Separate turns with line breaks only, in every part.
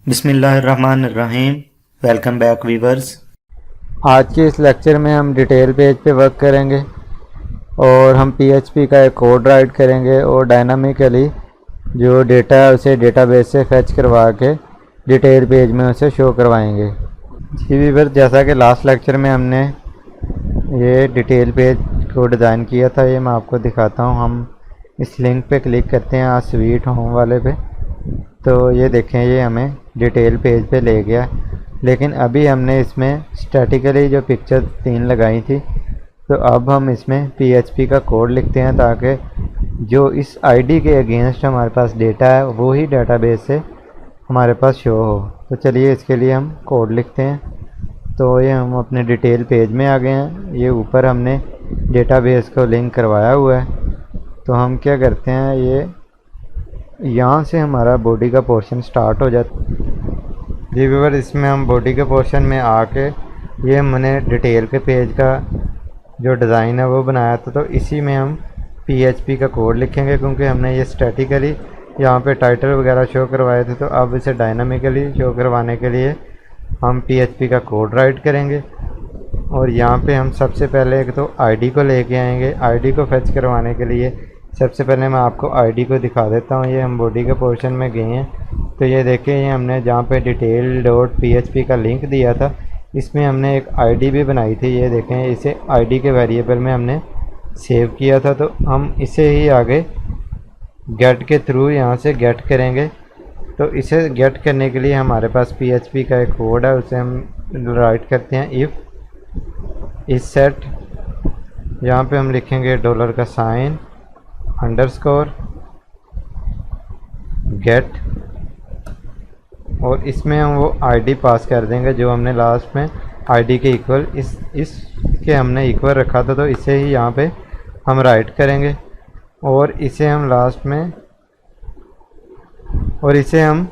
बिस्मिल्लाहिर्रहमानिर्रहीम। Welcome back viewers.
आज के इस लेक्चर में हम डिटेल पेज पे वर्क करेंगे और हम पीएचपी का एक कोड राइट करेंगे और डायनामिकली जो डेटा है उसे डेटाबेस से फेच करवा के डिटेल पेज में उसे शो करवाएंगे। जी वीवर, जैसा कि लास्ट लेक्चर में हमने ये डिटेल पेज को डिज़ाइन किया था, ये मैं आपको दिखाता हूँ। हम इस लिंक पे क्लिक करते हैं आज स्वीट होम वाले पे, तो ये देखें ये हमें डिटेल पेज पे ले गया। लेकिन अभी हमने इसमें स्टैटिकली जो पिक्चर 3 लगाई थी, तो अब हम इसमें पीएचपी का कोड लिखते हैं ताकि जो इस आईडी के अगेंस्ट हमारे पास डेटा है वो ही डेटाबेस से हमारे पास शो हो। तो चलिए इसके लिए हम कोड लिखते हैं। तो ये हम अपने डिटेल पेज में आ गए हैं। ये ऊपर हमने डेटाबेस को लिंक करवाया हुआ है। तो हम क्या करते हैं, ये यहाँ से हमारा बॉडी का पोर्शन स्टार्ट हो जाता है। जी व्यूअर, इसमें हम बॉडी के पोर्शन में आके ये हमने डिटेल के पेज का जो डिज़ाइन है वो बनाया था, तो इसी में हम पीएचपी का कोड लिखेंगे क्योंकि हमने ये स्टैटिकली यहाँ पे टाइटल वगैरह शो करवाए थे। तो अब इसे डायनामिकली शो करवाने के लिए हम पीएचपी का कोड राइट करेंगे और यहाँ पे हम सबसे पहले एक तो आईडी को लेके आएंगे। आईडी को फेच करवाने के लिए सबसे पहले मैं आपको आईडी को दिखा देता हूँ। ये हम बॉडी के पोर्शन में गए हैं, तो ये देखें ये हमने जहाँ पे डिटेल.php का लिंक दिया था, इसमें हमने एक आईडी भी बनाई थी। ये देखें, इसे आईडी के वेरिएबल में हमने सेव किया था। तो हम इसे ही आगे गेट के थ्रू यहाँ से गेट करेंगे। तो इसे गेट करने के लिए हमारे पास PHP का एक कोड है, उसे हम राइट करते हैं इफ़ इस सेट। यहाँ पे हम लिखेंगे डॉलर का साइन अंडरस्कोर गेट, और इसमें हम वो आईडी पास कर देंगे जो हमने लास्ट में आईडी के इक्वल इसके हमने इक्वल रखा था। तो इसे ही यहाँ पे हम राइट करेंगे और इसे हम लास्ट में और इसे हम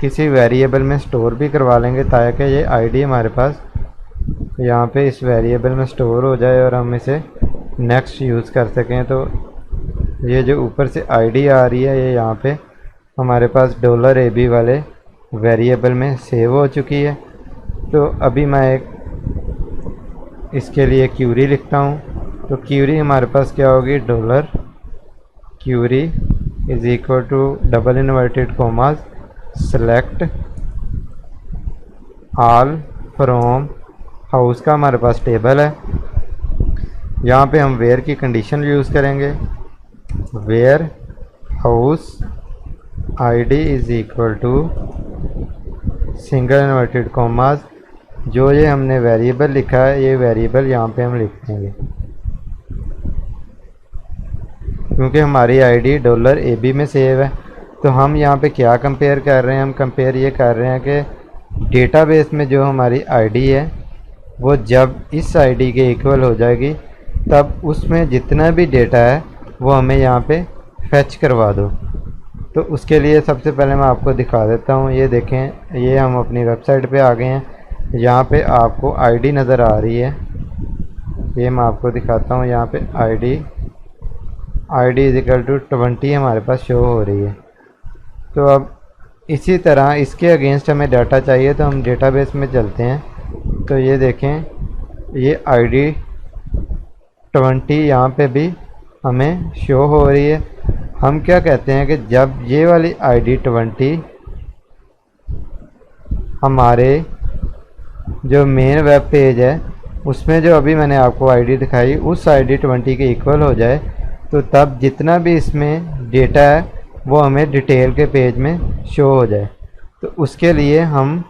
किसी वेरिएबल में स्टोर भी करवा लेंगे ताकि ये आईडी हमारे पास यहाँ पे इस वेरिएबल में स्टोर हो जाए और हम इसे नेक्स्ट यूज़ कर सकें। तो ये जो ऊपर से आईडी आ रही है ये यहाँ पे हमारे पास $AB वाले वेरिएबल में सेव हो चुकी है। तो अभी मैं एक इसके लिए क्यूरी लिखता हूँ। तो क्यूरी हमारे पास क्या होगी, dollar query is equal to double inverted commas select all from house का हमारे पास टेबल है। यहाँ पे हम वेयर की कंडीशन यूज़ करेंगे, where house ID is equal to single inverted commas. जो ये हमने वेरिएबल लिखा है ये वेरिएबल यहाँ पे हम लिख देंगे क्योंकि हमारी आईडी $AB में सेव है। तो हम यहाँ पे क्या कंपेयर कर रहे हैं, हम कंपेयर ये कर रहे हैं कि डेटाबेस में जो हमारी आईडी है वो जब इस आईडी के इक्वल हो जाएगी तब उसमें जितना भी डेटा है वो हमें यहाँ पे फेच करवा दो। तो उसके लिए सबसे पहले मैं आपको दिखा देता हूँ। ये देखें, ये हम अपनी वेबसाइट पे आ गए हैं। यहाँ पे आपको आईडी नज़र आ रही है, ये मैं आपको दिखाता हूँ। यहाँ पे आईडी इज इक्वल टू 20 हमारे पास शो हो रही है। तो अब इसी तरह इसके अगेंस्ट हमें डाटा चाहिए, तो हम डेटाबेस में चलते हैं। तो ये देखें, ये आईडी 20 यहाँ पे भी हमें शो हो रही है। हम क्या कहते हैं कि जब ये वाली आईडी 20 हमारे जो मेन वेब पेज है उसमें जो अभी मैंने आपको आईडी दिखाई उस आईडी 20 के इक्वल हो जाए, तो तब जितना भी इसमें डेटा है वो हमें डिटेल के पेज में शो हो जाए। तो उसके लिए हम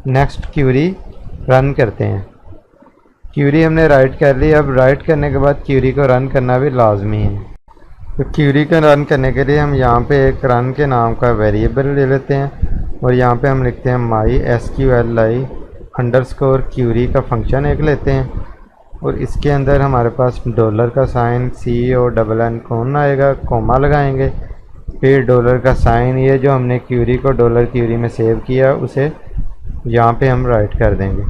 नेक्स्ट क्यूरी रन करते हैं। क्यूरी हमने राइट कर ली। अब राइट करने के बाद क्यूरी को रन करना भी लाजमी है। तो क्यूरी को रन करने के लिए हम यहाँ पे एक रन के नाम का वेरिएबल ले लेते हैं और यहाँ पे हम लिखते हैं MySQLi अंडरस्कोर क्यूरी का फंक्शन एक लेते हैं और इसके अंदर हमारे पास डॉलर का साइन CONN कौन आएगा, कोमा लगाएंगे, फिर डॉलर का साइन, ये जो हमने क्यूरी को डॉलर क्यूरी में सेव किया उसे यहाँ पे हम राइट कर देंगे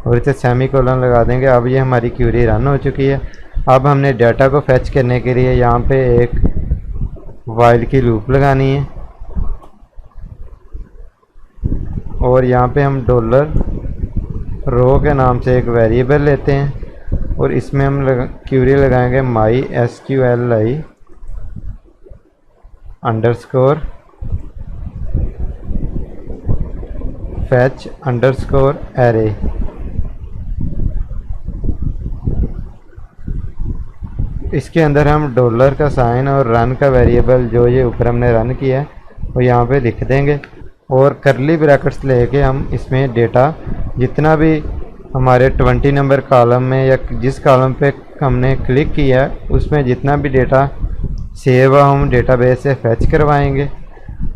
और इसे सेमीकोलन लगा देंगे। अब ये हमारी क्यूरी रन हो चुकी है। अब हमने डाटा को फेच करने के लिए यहाँ पे एक वाइल की लूप लगानी है। और यहाँ पे हम डॉलर रो के नाम से एक वेरिएबल लेते हैं और इसमें हम क्यूरी लगाएंगे माई SQLi underscore fetch underscore array। इसके अंदर हम डॉलर का साइन और रन का वेरिएबल जो ये ऊपर हमने रन किया है वो यहाँ पे लिख देंगे और करली ब्रैकेट्स लेके हम इसमें डेटा जितना भी हमारे 20 नंबर कॉलम में या जिस कॉलम पे हमने क्लिक किया है उसमें जितना भी डेटा सेव है हम डेटाबेस से फैच करवाएंगे।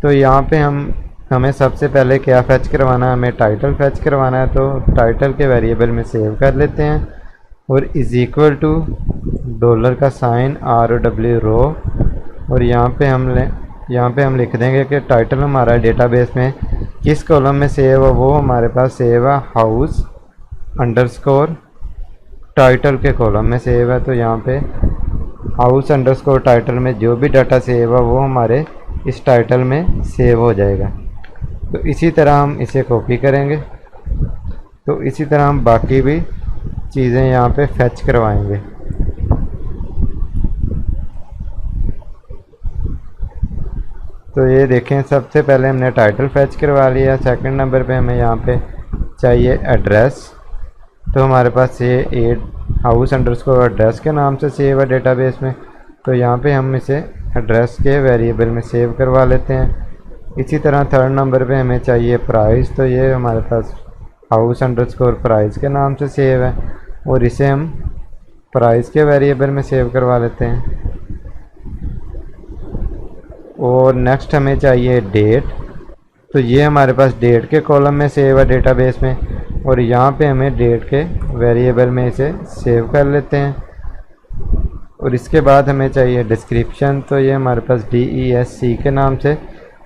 तो यहाँ पे हमें सबसे पहले क्या फैच करवाना है, हमें टाइटल फैच करवाना है। तो टाइटल के वेरिएबल में सेव कर लेते हैं और इज़ इक्वल टू डॉलर का साइन ROW रो और यहाँ पे हम लिख देंगे कि टाइटल हमारा डेटाबेस में किस कॉलम में सेव है, वो हमारे पास सेव है हाउस अंडरस्कोर टाइटल के कॉलम में सेव है। तो यहाँ पे हाउस अंडरस्कोर टाइटल में जो भी डाटा सेव है वो हमारे इस टाइटल में सेव हो जाएगा। तो इसी तरह हम इसे कॉपी करेंगे। तो इसी तरह हम बाकी भी चीज़ें यहाँ पे फैच करवाएंगे। तो ये देखें, सबसे पहले हमने टाइटल फैच करवा लिया। सेकंड नंबर पे हमें यहाँ पे चाहिए एड्रेस। तो हमारे पास ये हाउस अंडरस्कोर एड्रेस के नाम से सेव है डेटाबेस में। तो यहाँ पे हम इसे एड्रेस के वेरिएबल में सेव करवा लेते हैं। इसी तरह थर्ड नंबर पे हमें चाहिए प्राइस। तो ये हमारे पास हाउस अंडरस्कोर प्राइस के नाम से सेव है और इसे हम प्राइस के वेरिएबल में सेव करवा लेते हैं। और नेक्स्ट हमें चाहिए डेट। तो ये हमारे पास डेट के कॉलम में सेव है डेटाबेस में और यहाँ पे हमें डेट के वेरिएबल में इसे सेव कर लेते हैं। और इसके बाद हमें चाहिए डिस्क्रिप्शन। तो ये हमारे पास DESC के नाम से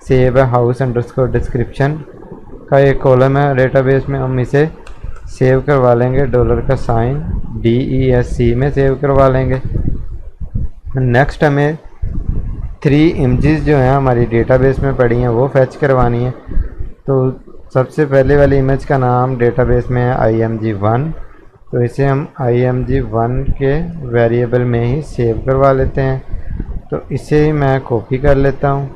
सेव है हाउस अंडरस्कोर डिस्क्रिप्शन का एक कॉलम है डेटाबेस में। हम इसे सेव करवा लेंगे डॉलर का साइन DESC में सेव करवा लेंगे। नेक्स्ट हमें 3 इमेजेस जो हैं हमारी डेटाबेस में पड़ी हैं वो फैच करवानी है। तो सबसे पहले वाली इमेज का नाम डेटाबेस में है img1। तो इसे हम img1 के वेरिएबल में ही सेव करवा लेते हैं। तो इसे ही मैं कॉपी कर लेता हूँ।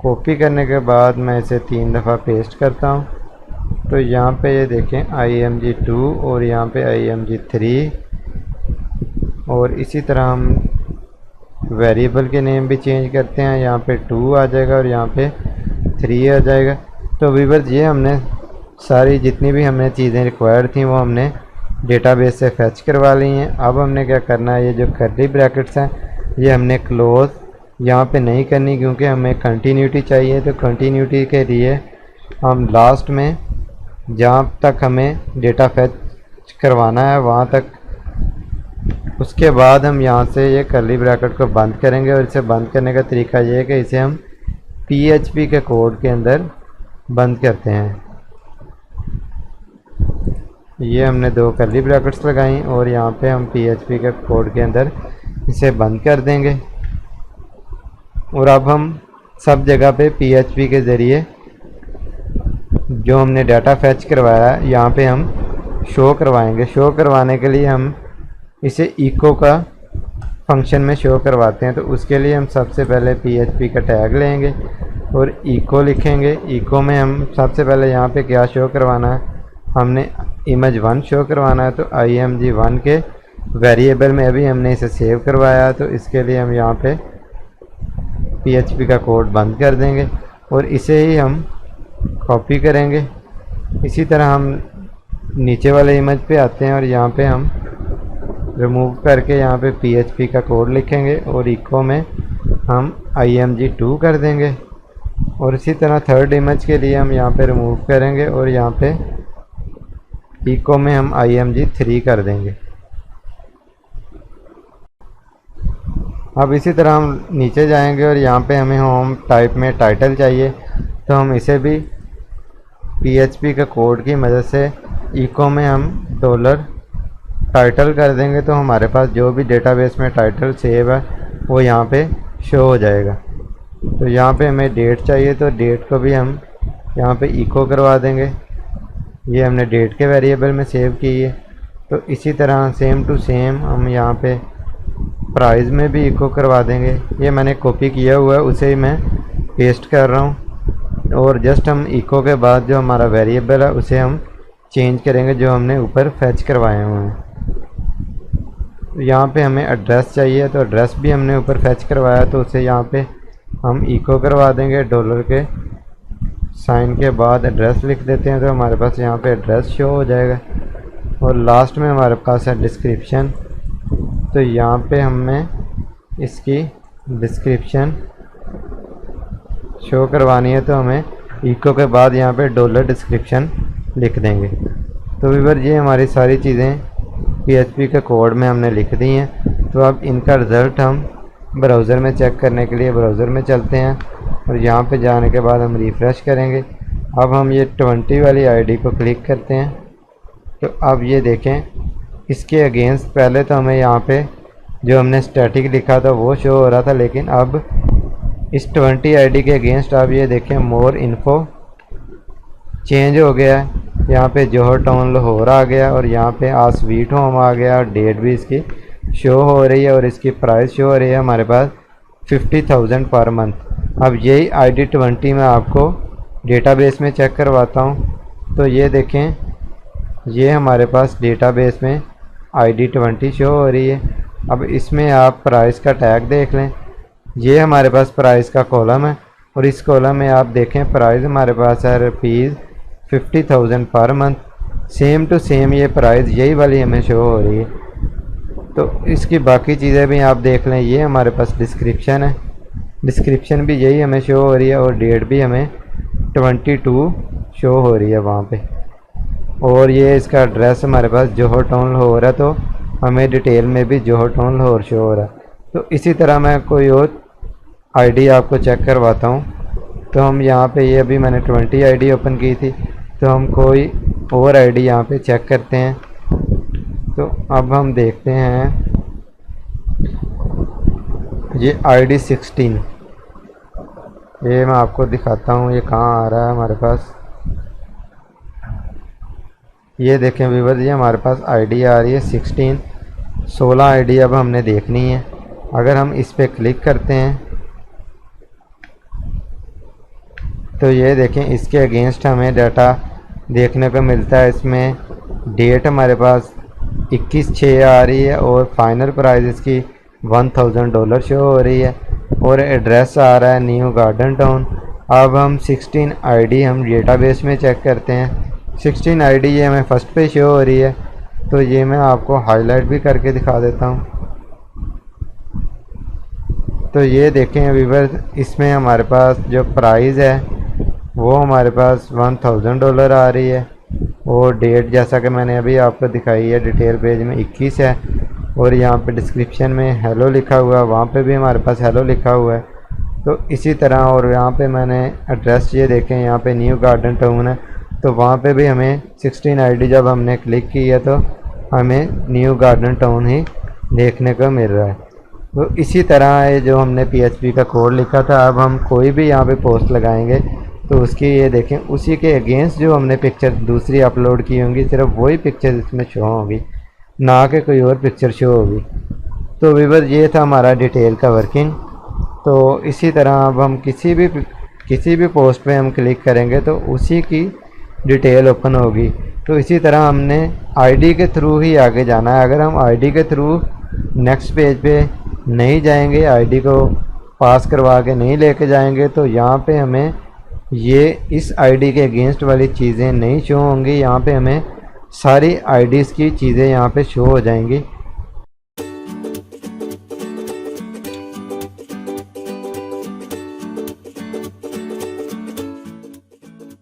कॉपी करने के बाद मैं इसे 3 दफ़ा पेस्ट करता हूँ। तो यहाँ पे ये देखें img2 और यहाँ पे img3 और इसी तरह हम वेरिएबल के नेम भी चेंज करते हैं। यहाँ पे 2 आ जाएगा और यहाँ पे 3 आ जाएगा। तो व्यूअर्स, ये हमने सारी जितनी भी हमें चीज़ें रिक्वायर्ड थी वो हमने डेटाबेस से फैच करवा ली हैं। अब हमने क्या करना है, ये जो कर्ली ब्रैकेट्स हैं ये हमने क्लोज यहाँ पे नहीं करनी क्योंकि हमें कंटिन्यूटी चाहिए। तो कंटिन्यूटी के लिए हम लास्ट में जहाँ तक हमें डेटा फैच करवाना है वहाँ तक, उसके बाद हम यहाँ से ये कर्ली ब्रैकेट को बंद करेंगे। और इसे बंद करने का तरीका ये है कि इसे हम PHP के कोड के अंदर बंद करते हैं। ये हमने 2 कर्ली ब्रैकेट्स लगाई और यहाँ पे हम PHP के कोड के अंदर इसे बंद कर देंगे। और अब हम सब जगह पे PHP के ज़रिए जो हमने डाटा फैच करवाया है यहाँ पे हम शो करवाएंगे। शो करवाने के लिए हम इसे इको का फंक्शन में शो करवाते हैं। तो उसके लिए हम सबसे पहले PHP का टैग लेंगे और इको लिखेंगे। इको में हम सबसे पहले यहाँ पे क्या शो करवाना है, हमने img1 शो करवाना है। तो img1 के वेरिएबल में अभी हमने इसे सेव करवाया। तो इसके लिए हम यहाँ पे PHP का कोड बंद कर देंगे और इसे ही हम कॉपी करेंगे। इसी तरह हम नीचे वाले इमेज पे आते हैं और यहाँ पे हम रिमूव करके यहाँ पे PHP का कोड लिखेंगे और इको में हम img2 कर देंगे। और इसी तरह थर्ड इमेज के लिए हम यहाँ पे रिमूव करेंगे और यहाँ पे इको में हम img3 कर देंगे। अब इसी तरह हम नीचे जाएंगे और यहाँ पे हमें होम टाइप में टाइटल चाहिए। तो हम इसे भी PHP के कोड की मदद से इको में हम डॉलर टाइटल कर देंगे। तो हमारे पास जो भी डेटाबेस में टाइटल सेव है वो यहाँ पे शो हो जाएगा। तो यहाँ पे हमें डेट चाहिए, तो डेट को भी हम यहाँ पे इको करवा देंगे। ये हमने डेट के वेरिएबल में सेव की है। तो इसी तरह सेम टू सेम हम यहाँ पे प्राइस में भी इको करवा देंगे। ये मैंने कॉपी किया हुआ है, उसे ही मैं पेस्ट कर रहा हूँ। और जस्ट हम इको के बाद जो हमारा वेरिएबल है उसे हम चेंज करेंगे, जो हमने ऊपर फैच करवाए हुए हैं। तो यहाँ पे हमें एड्रेस चाहिए, तो एड्रेस भी हमने ऊपर फैच करवाया, तो उसे यहाँ पे हम इको करवा देंगे। डॉलर के साइन के बाद एड्रेस लिख देते हैं, तो हमारे पास यहाँ पे एड्रेस शो हो जाएगा। और लास्ट में हमारे पास है डिस्क्रिप्शन, तो यहाँ पे हमें इसकी डिस्क्रिप्शन शो करवानी है, तो हमें इको के बाद यहाँ पे डॉलर डिस्क्रिप्शन लिख देंगे। तो व्यूअर ये हमारी सारी चीज़ें PHP के कोड में हमने लिख दी हैं। तो अब इनका रिज़ल्ट हम ब्राउज़र में चेक करने के लिए ब्राउज़र में चलते हैं, और यहाँ पे जाने के बाद हम रिफ़्रेश करेंगे। अब हम ये 20 वाली आईडी को क्लिक करते हैं। तो अब ये देखें, इसके अगेंस्ट पहले तो हमें यहाँ पे जो हमने स्टैटिक लिखा था वो शो हो रहा था, लेकिन अब इस 20 आईडी के अगेंस्ट आप ये देखें मोर इन्फो चेंज हो गया है। यहाँ पे जोहर टाउन लाहौर आ गया, और यहाँ पे आ स्वीट होम आ गया, और डेट भी इसकी शो हो रही है, और इसकी प्राइस शो हो रही है हमारे पास 50,000 पर मंथ। अब यही ID 20 में आपको डेटाबेस में चेक करवाता हूँ। तो ये देखें, ये हमारे पास डेटाबेस में ID 20 शो हो रही है। अब इसमें आप प्राइस का टैग देख लें, ये हमारे पास प्राइस का कॉलम है, और इस कॉलम में आप देखें प्राइस हमारे पास है ₹50,000 per month. Same to same ये प्राइस यही वाली हमें शो हो रही है। तो इसकी बाकी चीज़ें भी आप देख लें, ये हमारे पास डिस्क्रिप्शन है, डिस्क्रिप्शन भी यही हमें शो हो रही है, और डेट भी हमें 22 शो हो रही है वहाँ पे। और ये इसका एड्रेस हमारे पास जोहर टाउन लाहौर है, तो हमें डिटेल में भी जोहर टाउन लाहौर शो हो रहा है। तो इसी तरह मैं कोई और आईडी आपको चेक करवाता हूँ। तो हम यहाँ पे ये अभी मैंने 20 आईडी ओपन की थी, तो हम कोई और आईडी यहाँ पे चेक करते हैं। तो अब हम देखते हैं ये ID 16, ये मैं आपको दिखाता हूँ ये कहाँ आ रहा है हमारे पास। ये देखें व्यूअर, ये हमारे पास आईडी आ रही है 16 आईडी अब हमने देखनी है। अगर हम इस पर क्लिक करते हैं तो ये देखें, इसके अगेंस्ट हमें डाटा देखने को मिलता है। इसमें डेट हमारे पास 21/6 आ रही है, और फाइनल प्राइस इसकी $1,000 शो हो रही है, और एड्रेस आ रहा है न्यू गार्डन टाउन। अब हम 16 आईडी हम डेटाबेस में चेक करते हैं। 16 आईडी ये हमें फर्स्ट पे शो हो रही है, तो ये मैं आपको हाईलाइट भी करके दिखा देता हूँ। तो ये देखें व्यूअर्स, इसमें हमारे पास जो प्राइस है वो हमारे पास $1,000 आ रही है, और डेट जैसा कि मैंने अभी आपको दिखाई है डिटेल पेज में 21 है, और यहाँ पे डिस्क्रिप्शन में हेलो लिखा हुआ है, वहाँ पे भी हमारे पास हेलो लिखा हुआ है। तो इसी तरह, और यहाँ पे मैंने एड्रेस ये देखें, यहाँ पे न्यू गार्डन टाउन है, तो वहाँ पे भी हमें 16 आईडी जब हमने क्लिक की है तो हमें न्यू गार्डन टाउन ही देखने को मिल रहा है। तो इसी तरह ये जो हमने PHP का कोड लिखा था, अब हम कोई भी यहाँ पे पोस्ट लगाएंगे तो उसकी ये देखें, उसी के अगेंस्ट जो हमने पिक्चर दूसरी अपलोड की होंगी, सिर्फ वही पिक्चर इसमें शो होगी, ना कि कोई और पिक्चर शो होगी। तो व्यूअर ये था हमारा डिटेल का वर्किंग। तो इसी तरह अब हम किसी भी पोस्ट पे हम क्लिक करेंगे तो उसी की डिटेल ओपन होगी। तो इसी तरह हमने आईडी के थ्रू ही आगे जाना है। अगर हम आईडी के थ्रू नेक्स्ट पेज पे नहीं जाएंगे, आईडी को पास करवा के नहीं लेके जाएंगे, तो यहाँ पे हमें ये इस आईडी के अगेंस्ट वाली चीज़ें नहीं शो होंगी। यहाँ पे हमें सारी आईडीज़ की चीज़ें यहाँ पे शो हो जाएंगी।